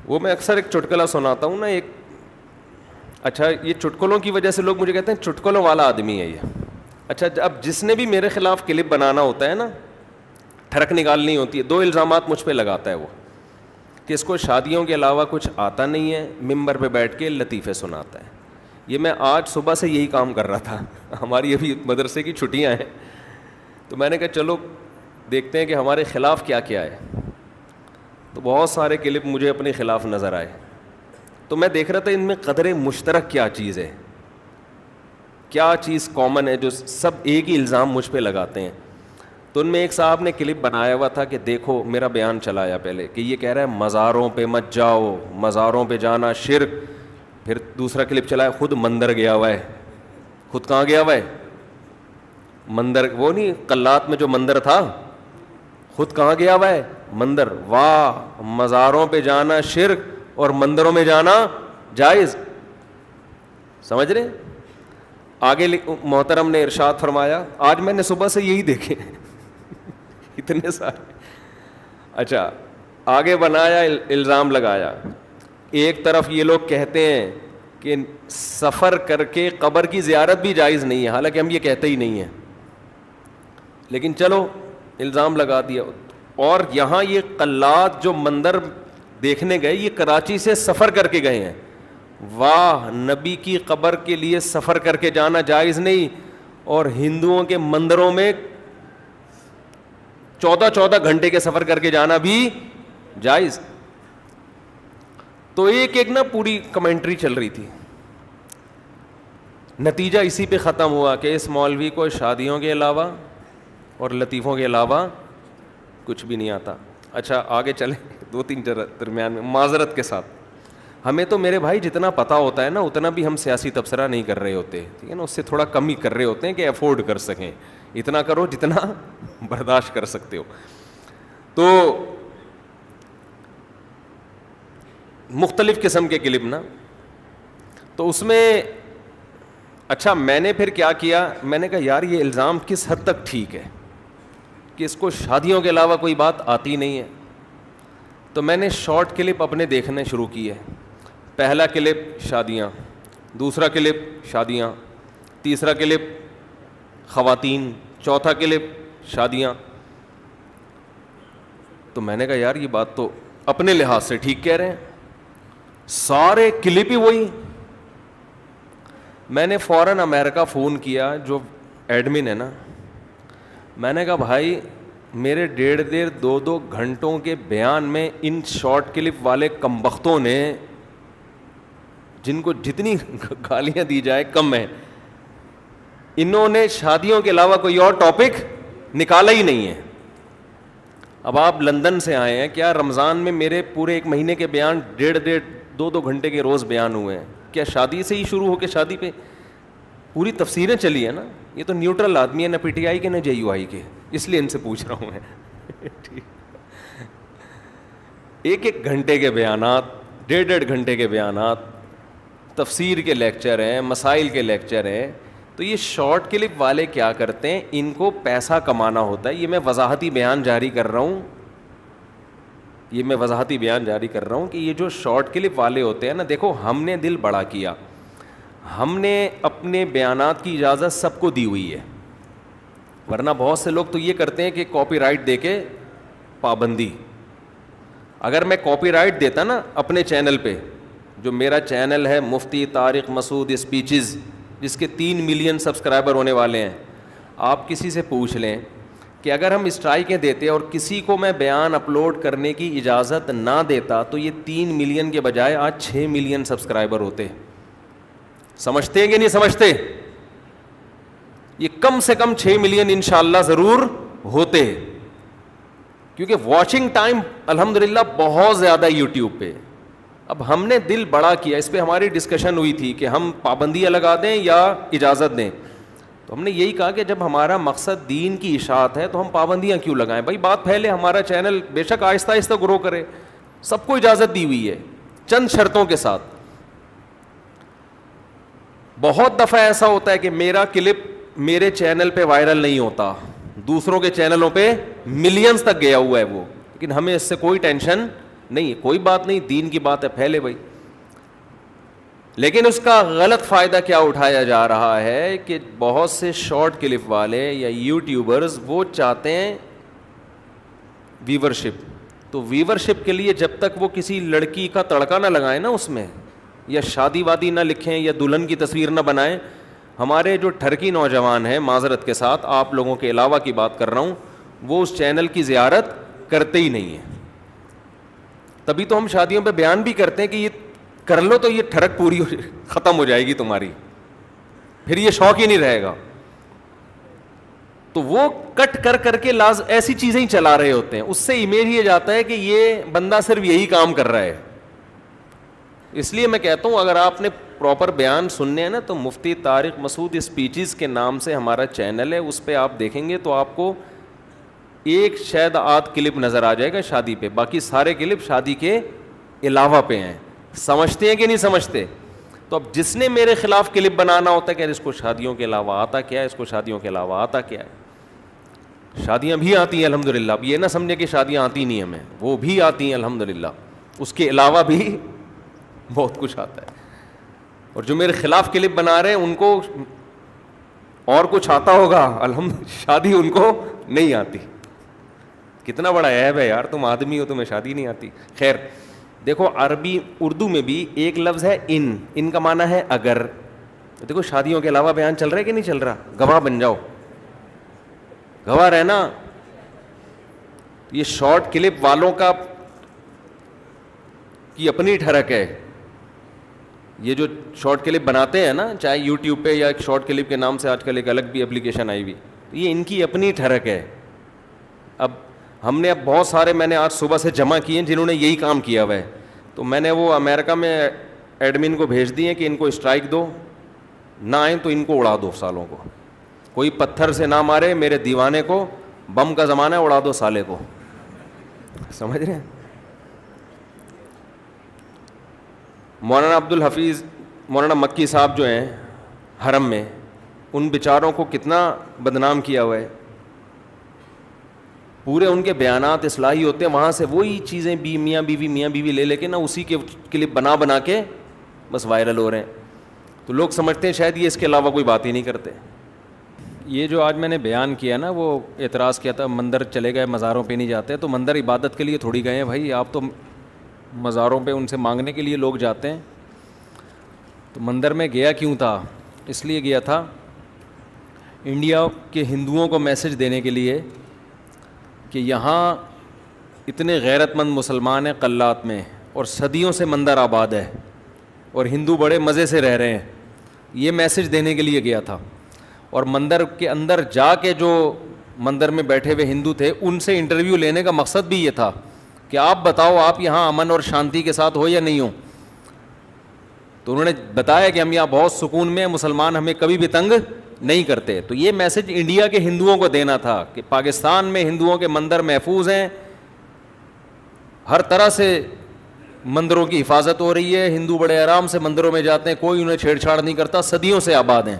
وہ میں اکثر ایک چٹکلا سناتا ہوں نا، ایک اچھا یہ چٹکلوں کی وجہ سے لوگ مجھے کہتے ہیں چٹکلوں والا آدمی ہے یہ. اچھا اب جس نے بھی میرے خلاف کلپ بنانا ہوتا ہے نا، ٹھڑک نکالنی ہوتی ہے، 2 الزامات مجھ پہ لگاتا ہے وہ، کہ اس کو شادیوں کے علاوہ کچھ آتا نہیں ہے، ممبر پہ بیٹھ کے لطیفے سناتا ہے. یہ میں آج صبح سے یہی کام کر رہا تھا. ہماری ابھی مدرسے کی چھٹیاں ہیں تو میں نے کہا چلو دیکھتے ہیں کہ ہمارے خلاف کیا کیا ہے. تو بہت سارے کلپ مجھے اپنے خلاف نظر آئے. تو میں دیکھ رہا تھا ان میں قدر مشترک کیا چیز ہے، کیا چیز کامن ہے جو سب ایک ہی الزام مجھ پہ لگاتے ہیں. تو ان میں ایک صاحب نے کلپ بنایا ہوا تھا کہ دیکھو میرا بیان چلایا پہلے کہ یہ کہہ رہا ہے مزاروں پہ مت جاؤ، مزاروں پہ جانا شرک. پھر دوسرا کلپ چلایا خود مندر گیا ہوا ہے. خود کہاں گیا ہوا ہے؟ مندر. وہ نہیں قلات میں جو مندر تھا، خود کہاں گیا ہوا ہے؟ مندر. واہ، مزاروں پہ جانا شرک اور مندروں میں جانا جائز. سمجھ رہے؟ آگے محترم نے ارشاد فرمایا، آج میں نے صبح سے یہی دیکھے اتنے سارے. اچھا آگے بنایا، الزام لگایا. ایک طرف یہ لوگ کہتے ہیں کہ سفر کر کے قبر کی زیارت بھی جائز نہیں ہے، حالانکہ ہم یہ کہتے ہی نہیں ہیں، لیکن چلو الزام لگا دیا. اور یہاں یہ قلات جو مندر دیکھنے گئے یہ کراچی سے سفر کر کے گئے ہیں. واہ، نبی کی قبر کے لیے سفر کر کے جانا جائز نہیں، اور ہندوؤں کے مندروں میں 14 گھنٹے کے سفر کر کے جانا بھی جائز. تو ایک نا پوری کمنٹری چل رہی تھی. نتیجہ اسی پہ ختم ہوا کہ اس مولوی کو شادیوں کے علاوہ اور لطیفوں کے علاوہ کچھ بھی نہیں آتا. اچھا آگے چلیں 2-3 درمیان میں معذرت کے ساتھ. ہمیں تو میرے بھائی جتنا پتہ ہوتا ہے نا اتنا بھی ہم سیاسی تبصرہ نہیں کر رہے ہوتے، ٹھیک ہے نا، اس سے تھوڑا کم ہی کر رہے ہوتے ہیں کہ افورڈ کر سکیں. اتنا کرو جتنا برداشت کر سکتے ہو. تو مختلف قسم کے کلپ نا، تو اس میں اچھا میں نے پھر کیا کیا، میں نے کہا یار یہ الزام کس حد تک ٹھیک ہے کہ اس کو شادیوں کے علاوہ کوئی بات آتی نہیں ہے. تو میں نے شارٹ کلپ اپنے دیکھنے شروع کیے. پہلا کلپ شادیاں، دوسرا کلپ شادیاں، تیسرا کلپ خواتین، چوتھا کلپ شادیاں. تو میں نے کہا یار یہ بات تو اپنے لحاظ سے ٹھیک کہہ رہے ہیں، سارے کلپ ہی وہی. میں نے فوراً امریکہ فون کیا جو ایڈمن ہے نا، میں نے کہا بھائی میرے 1.5-2 گھنٹوں کے بیان میں ان شارٹ کلپ والے کمبختوں نے، جن کو جتنی گالیاں دی جائے کم ہے، انہوں نے شادیوں کے علاوہ کوئی اور ٹاپک نکالا ہی نہیں ہے. اب آپ لندن سے آئے ہیں، کیا رمضان میں میرے پورے 1 مہینے کے بیان 1.5-2 گھنٹے کے روز بیان ہوئے ہیں؟ کیا شادی سے ہی شروع ہو کے شادی پہ پوری تفسیریں چلی ہے نا؟ یہ تو نیوٹرل آدمی ہے، نہ پی ٹی آئی کے نہ جے یو آئی کے، اس لیے ان سے پوچھ رہا ہوں میں. 1 گھنٹے کے بیانات، 1.5 گھنٹے کے بیانات، تفسیر کے لیکچر ہیں، مسائل کے لیکچر ہیں. تو یہ شارٹ کلپ والے کیا کرتے ہیں، ان کو پیسہ کمانا ہوتا ہے. یہ میں وضاحتی بیان جاری کر رہا ہوں، کہ یہ جو شارٹ کلپ والے ہوتے ہیں نا، دیکھو ہم نے دل بڑا کیا، ہم نے اپنے بیانات کی اجازت سب کو دی ہوئی ہے. ورنہ بہت سے لوگ تو یہ کرتے ہیں کہ کاپی رائٹ دے کے پابندی. اگر میں کاپی رائٹ دیتا نا اپنے چینل پہ، جو میرا چینل ہے مفتی طارق مسعود اسپیچز، جس کے 3 ملین سبسکرائبر ہونے والے ہیں، آپ کسی سے پوچھ لیں کہ اگر ہم اسٹرائکیں دیتے اور کسی کو میں بیان اپلوڈ کرنے کی اجازت نہ دیتا تو یہ 3 ملین کے بجائے آج 6 ملین سبسکرائبر ہوتے. سمجھتے ہیں کہ نہیں سمجھتے؟ یہ کم سے کم 6 ملین انشاءاللہ ضرور ہوتے، کیونکہ واچنگ ٹائم الحمدللہ بہت زیادہ یوٹیوب پہ. اب ہم نے دل بڑا کیا، اس پہ ہماری ڈسکشن ہوئی تھی کہ ہم پابندیاں لگا دیں یا اجازت دیں. تو ہم نے یہی کہا کہ جب ہمارا مقصد دین کی اشاعت ہے تو ہم پابندیاں کیوں لگائیں بھائی. بات پھیلے، ہمارا چینل بے شک آہستہ آہستہ گرو کرے، سب کو اجازت دی ہوئی ہے چند شرطوں کے ساتھ. بہت دفعہ ایسا ہوتا ہے کہ میرا کلپ میرے چینل پہ وائرل نہیں ہوتا، دوسروں کے چینلوں پہ ملینز تک گیا ہوا ہے وہ، لیکن ہمیں اس سے کوئی ٹینشن نہیں, کوئی بات نہیں, دین کی بات ہے, پھیلے بھائی. لیکن اس کا غلط فائدہ کیا اٹھایا جا رہا ہے کہ بہت سے شارٹ کلپ والے یا یوٹیوبرز وہ چاہتے ہیں ویورشپ. تو ویورشپ کے لیے جب تک وہ کسی لڑکی کا تڑکا نہ لگائیں نا اس میں, یا شادی وادی نہ لکھیں, یا دلہن کی تصویر نہ بنائیں, ہمارے جو ٹھرکی نوجوان ہیں, معذرت کے ساتھ آپ لوگوں کے علاوہ کی بات کر رہا ہوں, وہ اس چینل کی زیارت کرتے ہی نہیں ہیں. تبھی تو ہم شادیوں پہ بیان بھی کرتے ہیں کہ یہ کر لو تو یہ ٹھڑک پوری ختم ہو جائے گی تمہاری, پھر یہ شوق ہی نہیں رہے گا. تو وہ کٹ کر کر کے ایسی چیزیں ہی چلا رہے ہوتے ہیں, اس سے امیج یہ جاتا ہے کہ یہ بندہ صرف یہی کام کر رہا ہے. اس لیے میں کہتا ہوں اگر آپ نے پراپر بیان سننے ہیں نا تو مفتی طارق مسعود اسپیچز کے نام سے ہمارا چینل ہے, اس پہ آپ دیکھیں گے تو آپ کو ایک شاید آدھ کلپ نظر آ جائے گا شادی پہ, باقی سارے کلپ شادی کے علاوہ پہ ہیں. سمجھتے ہیں کہ نہیں سمجھتے؟ تو اب جس نے میرے خلاف کلپ بنانا ہوتا ہے کہ اس کو شادیوں کے علاوہ آتا کیا ہے, اس کو شادیوں کے علاوہ آتا کیا ہے. شادیاں بھی آتی ہیں الحمدللہ, اب یہ نہ سمجھے کہ شادیاں آتی نہیں ہمیں, وہ بھی آتی ہیں الحمدللہ, اس کے علاوہ بھی بہت کچھ آتا ہے. اور جو میرے خلاف کلپ بنا رہے ہیں ان کو اور کچھ آتا ہوگا, شادی ان کو نہیں آتی. کتنا بڑا عیب ہے یار, تم آدمی ہو تمہیں شادی نہیں آتی. خیر دیکھو, عربی اردو میں بھی ایک لفظ ہے ان کا معنی ہے اگر. دیکھو شادیوں کے علاوہ بیان چل رہا ہے کہ نہیں چل رہا, گواہ بن جاؤ, گواہ رہنا. یہ شارٹ کلپ والوں کا کی اپنی ٹھڑک ہے. یہ جو شارٹ کلپ بناتے ہیں نا, چاہے یوٹیوب پہ یا ایک شارٹ کلپ کے نام سے آج کل ایک الگ بھی اپلیکیشن آئی ہوئی, یہ ان کی اپنی ٹھڑک ہے. اب ہم نے بہت سارے, میں نے آج صبح سے جمع کیے ہیں جنہوں نے یہی کام کیا ہوا ہے. تو میں نے وہ امریکہ میں ایڈمن کو بھیج دیے کہ ان کو اسٹرائک دو, نہ آئیں تو ان کو اڑا دو سالوں کو. کوئی پتھر سے نہ مارے میرے دیوانے کو, بم کا زمانہ ہے, اڑا دو سالے کو. سمجھ رہے ہیں؟ مولانا عبد الحفیظ, مولانا مکی صاحب جو ہیں حرم میں, ان بیچاروں کو کتنا بدنام کیا ہوا ہے. پورے ان کے بیانات اصلاحی ہوتے ہیں, وہاں سے وہی چیزیں میاں بیوی لے کے نا اسی کے کلپ بنا کے بس وائرل ہو رہے ہیں. تو لوگ سمجھتے ہیں شاید یہ اس کے علاوہ کوئی بات ہی نہیں کرتے. یہ جو آج میں نے بیان کیا نا, وہ اعتراض کیا تھا مندر چلے گئے, مزاروں پہ نہیں جاتے. تو مندر عبادت کے لیے تھوڑی گئے ہیں بھائی, آپ تو مزاروں پہ ان سے مانگنے کے لیے لوگ جاتے ہیں. تو مندر میں گیا کیوں تھا؟ اس لیے گیا تھا انڈیا کے ہندوؤں کو میسج دینے کے لیے کہ یہاں اتنے غیرت مند مسلمان ہیں قلات میں, اور صدیوں سے مندر آباد ہے, اور ہندو بڑے مزے سے رہ رہے ہیں. یہ میسج دینے کے لیے گیا تھا. اور مندر کے اندر جا کے جو مندر میں بیٹھے ہوئے ہندو تھے ان سے انٹرویو لینے کا مقصد بھی یہ تھا کہ آپ بتاؤ آپ یہاں امن اور شانتی کے ساتھ ہو یا نہیں ہو. تو انہوں نے بتایا کہ ہم یہاں بہت سکون میں, مسلمان ہمیں کبھی بھی تنگ نہیں کرتے. تو یہ میسج انڈیا کے ہندوؤں کو دینا تھا کہ پاکستان میں ہندوؤں کے مندر محفوظ ہیں, ہر طرح سے مندروں کی حفاظت ہو رہی ہے, ہندو بڑے آرام سے مندروں میں جاتے ہیں, کوئی انہیں چھیڑ چھاڑ نہیں کرتا, صدیوں سے آباد ہیں.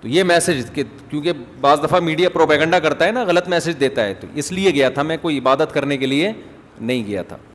تو یہ میسج, کیونکہ بعض دفعہ میڈیا پروپیگنڈا کرتا ہے نا, غلط میسج دیتا ہے, تو اس لیے گیا تھا میں, کوئی عبادت کرنے کے لیے نہیں گیا تھا.